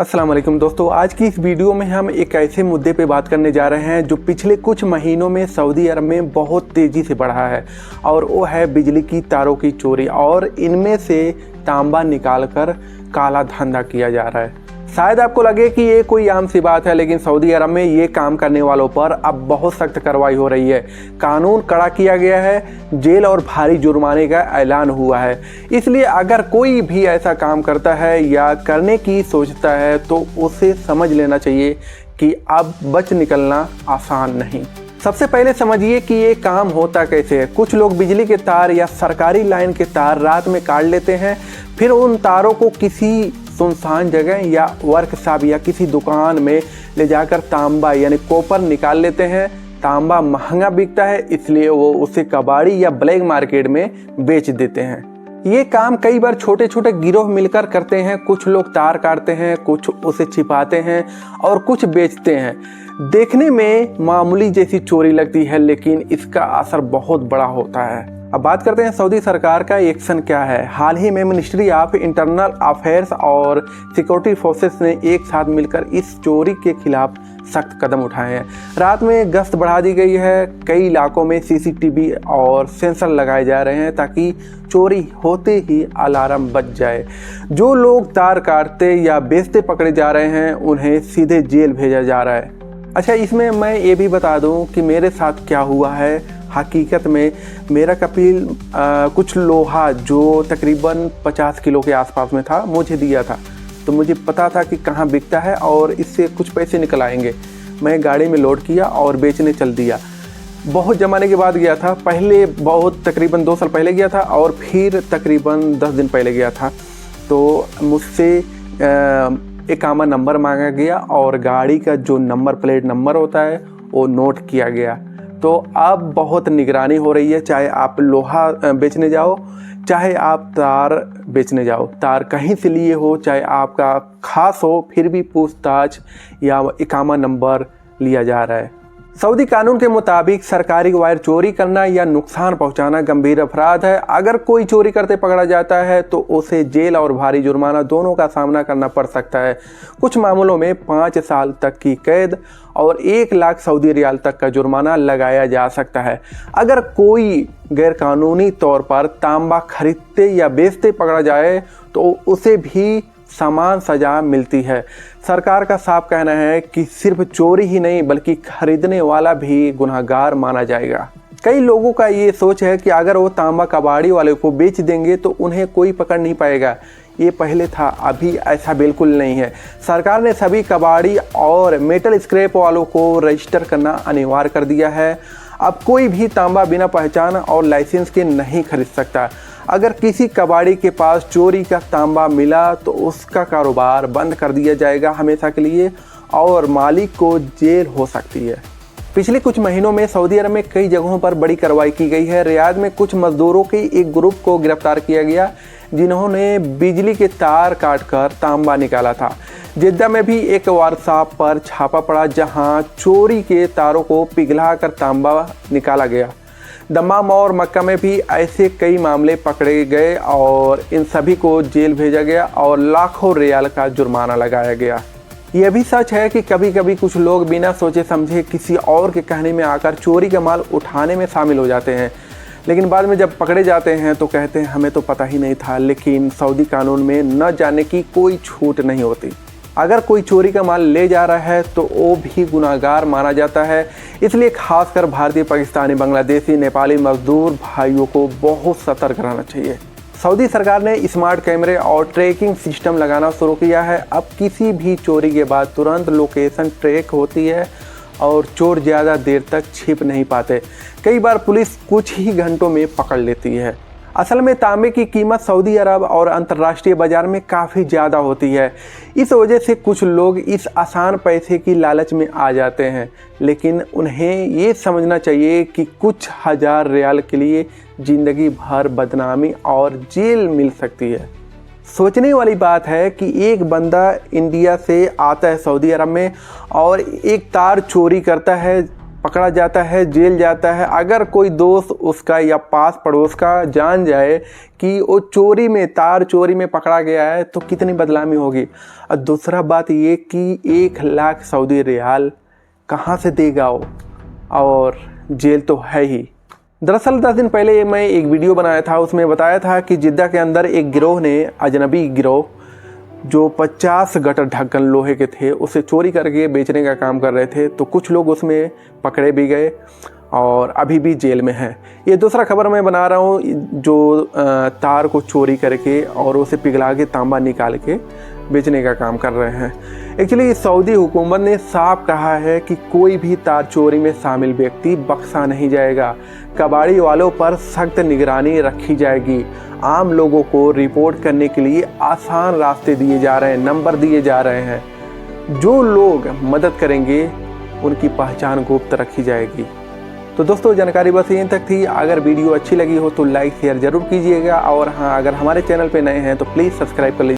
अस्सलाम वालेकुम दोस्तों, आज की इस वीडियो में हम एक ऐसे मुद्दे पे बात करने जा रहे हैं जो पिछले कुछ महीनों में सऊदी अरब में बहुत तेज़ी से बढ़ा है और वो है बिजली की तारों की चोरी और इनमें से तांबा निकालकर काला धंधा किया जा रहा है। शायद आपको लगे कि ये कोई आम सी बात है, लेकिन सऊदी अरब में ये काम करने वालों पर अब बहुत सख्त कार्रवाई हो रही है। कानून कड़ा किया गया है, जेल और भारी जुर्माने का ऐलान हुआ है। इसलिए अगर कोई भी ऐसा काम करता है या करने की सोचता है तो उसे समझ लेना चाहिए कि अब बच निकलना आसान नहीं। सबसे पहले समझिए कि ये काम होता कैसे है। कुछ लोग बिजली के तार या सरकारी लाइन के तार रात में काट लेते हैं, फिर उन तारों को किसी सुनसान जगह या वर्कशॉप या किसी दुकान में ले जाकर तांबा यानी कॉपर निकाल लेते हैं। तांबा महंगा बिकता है, इसलिए वो उसे कबाड़ी या ब्लैक मार्केट में बेच देते हैं। ये काम कई बार छोटे छोटे गिरोह मिलकर करते हैं। कुछ लोग तार काटते हैं, कुछ उसे छिपाते हैं और कुछ बेचते हैं। देखने में मामूली जैसी चोरी लगती है, लेकिन इसका असर बहुत बड़ा होता है। अब बात करते हैं सऊदी सरकार का एक्शन क्या है। हाल ही में मिनिस्ट्री ऑफ इंटरनल अफेयर्स और सिक्योरिटी फोर्सेस ने एक साथ मिलकर इस चोरी के खिलाफ सख्त कदम उठाए हैं। रात में गश्त बढ़ा दी गई है, कई इलाकों में सीसीटीवी और सेंसर लगाए जा रहे हैं ताकि चोरी होते ही अलार्म बज जाए। जो लोग तार काटते या बेचते पकड़े जा रहे हैं उन्हें सीधे जेल भेजा जा रहा है। अच्छा, इसमें मैं ये भी बता दूं कि मेरे साथ क्या हुआ है। हकीकत में मेरा कपिल कुछ लोहा जो तकरीबन 50 किलो के आसपास में था मुझे दिया था, तो मुझे पता था कि कहाँ बिकता है और इससे कुछ पैसे निकल आएंगे। मैं गाड़ी में लोड किया और बेचने चल दिया। बहुत ज़माने के बाद गया था, पहले बहुत तकरीबन 2 साल पहले गया था और फिर तकरीबन 10 दिन पहले गया था। तो मुझसे इकामा नंबर मांगा गया और गाड़ी का जो नंबर प्लेट नंबर होता है वो नोट किया गया। तो अब बहुत निगरानी हो रही है, चाहे आप लोहा बेचने जाओ, चाहे आप तार बेचने जाओ। तार कहीं से लिए हो, चाहे आपका खास हो, फिर भी पूछताछ या इकामा नंबर लिया जा रहा है। सऊदी कानून के मुताबिक सरकारी वायर चोरी करना या नुकसान पहुंचाना गंभीर अपराध है। अगर कोई चोरी करते पकड़ा जाता है तो उसे जेल और भारी जुर्माना दोनों का सामना करना पड़ सकता है। कुछ मामलों में 5 साल तक की कैद और 1 लाख सऊदी रियाल तक का जुर्माना लगाया जा सकता है। अगर कोई गैरकानूनी तौर पर तांबा खरीदते या बेचते पकड़ा जाए तो उसे भी समान सजा मिलती है। सरकार का साफ कहना है कि सिर्फ चोरी ही नहीं बल्कि खरीदने वाला भी गुनहगार माना जाएगा। कई लोगों का ये सोच है कि अगर वो तांबा कबाड़ी वाले को बेच देंगे तो उन्हें कोई पकड़ नहीं पाएगा। ये पहले था, अभी ऐसा बिल्कुल नहीं है। सरकार ने सभी कबाड़ी और मेटल स्क्रैप वालों को रजिस्टर करना अनिवार्य कर दिया है। अब कोई भी तांबा बिना पहचान और लाइसेंस के नहीं खरीद सकता। अगर किसी कबाड़ी के पास चोरी का तांबा मिला तो उसका कारोबार बंद कर दिया जाएगा हमेशा के लिए और मालिक को जेल हो सकती है। पिछले कुछ महीनों में सऊदी अरब में कई जगहों पर बड़ी कार्रवाई की गई है। रियाद में कुछ मजदूरों के एक ग्रुप को गिरफ्तार किया गया जिन्होंने बिजली के तार काटकर तांबा निकाला था। जिद्दा में भी एक वर्कशॉप पर छापा पड़ा जहां चोरी के तारों को पिघलाकर तांबा निकाला गया। दमाम और मक्का में भी ऐसे कई मामले पकड़े गए और इन सभी को जेल भेजा गया और लाखों रियाल का जुर्माना लगाया गया। यह भी सच है कि कभी कभी कुछ लोग बिना सोचे समझे किसी और के कहने में आकर चोरी का माल उठाने में शामिल हो जाते हैं, लेकिन बाद में जब पकड़े जाते हैं तो कहते हैं हमें तो पता ही नहीं था। लेकिन सऊदी कानून में न जाने की कोई छूट नहीं होती। अगर कोई चोरी का माल ले जा रहा है तो वो भी गुनाहगार माना जाता है। इसलिए खासकर भारतीय, पाकिस्तानी, बांग्लादेशी, नेपाली मजदूर भाइयों को बहुत सतर्क रहना चाहिए। सऊदी सरकार ने स्मार्ट कैमरे और ट्रैकिंग सिस्टम लगाना शुरू किया है। अब किसी भी चोरी के बाद तुरंत लोकेशन ट्रैक होती है और चोर ज़्यादा देर तक छिप नहीं पाते। कई बार पुलिस कुछ ही घंटों में पकड़ लेती है। असल में तांबे की कीमत सऊदी अरब और अंतर्राष्ट्रीय बाजार में काफ़ी ज़्यादा होती है। इस वजह से कुछ लोग इस आसान पैसे की लालच में आ जाते हैं, लेकिन उन्हें ये समझना चाहिए कि कुछ हज़ार रियाल के लिए ज़िंदगी भर बदनामी और जेल मिल सकती है। सोचने वाली बात है कि एक बंदा इंडिया से आता है सऊदी अरब में और एक तार चोरी करता है पकड़ा जाता है, जेल जाता है। अगर कोई दोस्त उसका या पास पड़ोस का जान जाए कि वो चोरी में, तार चोरी में पकड़ा गया है, तो कितनी बदनामी होगी। और दूसरा बात ये कि 1 लाख सऊदी रियाल कहाँ से देगा वो, और जेल तो है ही। दरअसल 10 दिन पहले मैं एक वीडियो बनाया था, उसमें बताया था कि जिद्दा के अंदर एक गिरोह ने, अजनबी गिरोह, जो 50 गटर ढक्कन लोहे के थे उसे चोरी करके बेचने का काम कर रहे थे। तो कुछ लोग उसमें पकड़े भी गए और अभी भी जेल में हैं। ये दूसरा खबर मैं बना रहा हूँ, जो तार को चोरी करके और उसे पिघला के तांबा निकाल के बेचने का काम कर रहे हैं। एक्चुअली सऊदी हुकूमत ने साफ कहा है कि कोई भी तार चोरी में शामिल व्यक्ति बख्शा नहीं जाएगा। कबाड़ी वालों पर सख्त निगरानी रखी जाएगी। आम लोगों को रिपोर्ट करने के लिए आसान रास्ते दिए जा रहे हैं, नंबर दिए जा रहे हैं। जो लोग मदद करेंगे उनकी पहचान गुप्त रखी जाएगी। तो दोस्तों, जानकारी बस यहीं तक थी। अगर वीडियो अच्छी लगी हो तो लाइक शेयर ज़रूर कीजिएगा, और हाँ, अगर हमारे चैनल पे नए हैं तो प्लीज़ सब्सक्राइब कर लीजिए।